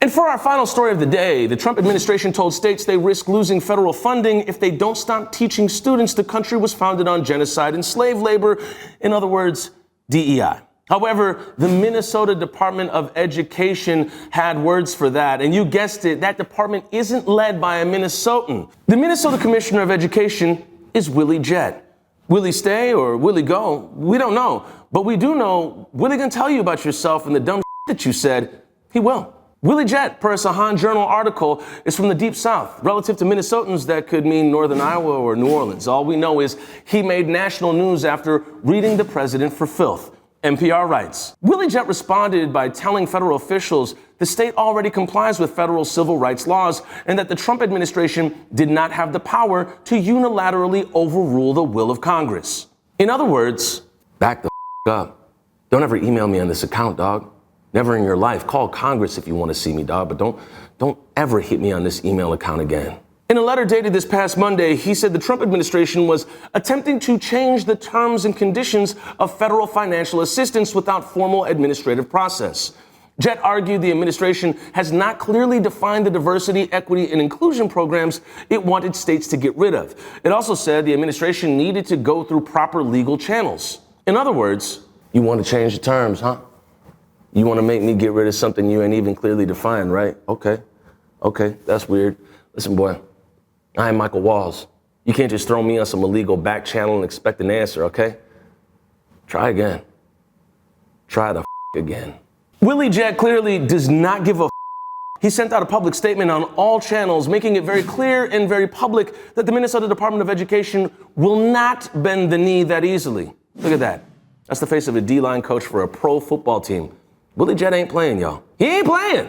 And for our final story of the day, the Trump administration told states they risk losing federal funding if they don't stop teaching students the country was founded on genocide and slave labor. In other words, DEI. However, the Minnesota Department of Education had words for that. And you guessed it, that department isn't led by a Minnesotan. The Minnesota Commissioner of Education is Willie Jett. Will he stay or will he go? We don't know. But we do know, Willie gonna tell you about yourself and the dumb that you said. He will. Willie Jett, per a Sahan Journal article, is from the Deep South. Relative to Minnesotans, that could mean Northern Iowa or New Orleans. All we know is he made national news after reading the president for filth. NPR writes, Willie Jett responded by telling federal officials the state already complies with federal civil rights laws and that the Trump administration did not have the power to unilaterally overrule the will of Congress. In other words, back the up. Don't ever email me on this account, dog. Never in your life. Call Congress if you want to see me, dog, but don't ever hit me on this email account again. In a letter dated this past Monday, he said the Trump administration was attempting to change the terms and conditions of federal financial assistance without formal administrative process. Jett argued the administration has not clearly defined the diversity, equity, and inclusion programs it wanted states to get rid of. It also said the administration needed to go through proper legal channels. In other words, you want to change the terms, huh? You want to make me get rid of something you ain't even clearly defined, right? Okay, that's weird. Listen, boy, I am Michael Walls. You can't just throw me on some illegal back channel and expect an answer, okay? Try again. Try the again. Willie Jett clearly does not give a He sent out a public statement on all channels, making it very clear and very public that the Minnesota Department of Education will not bend the knee that easily. Look at that. That's the face of a D-line coach for a pro football team. Willie Jett ain't playing, y'all. He ain't playing.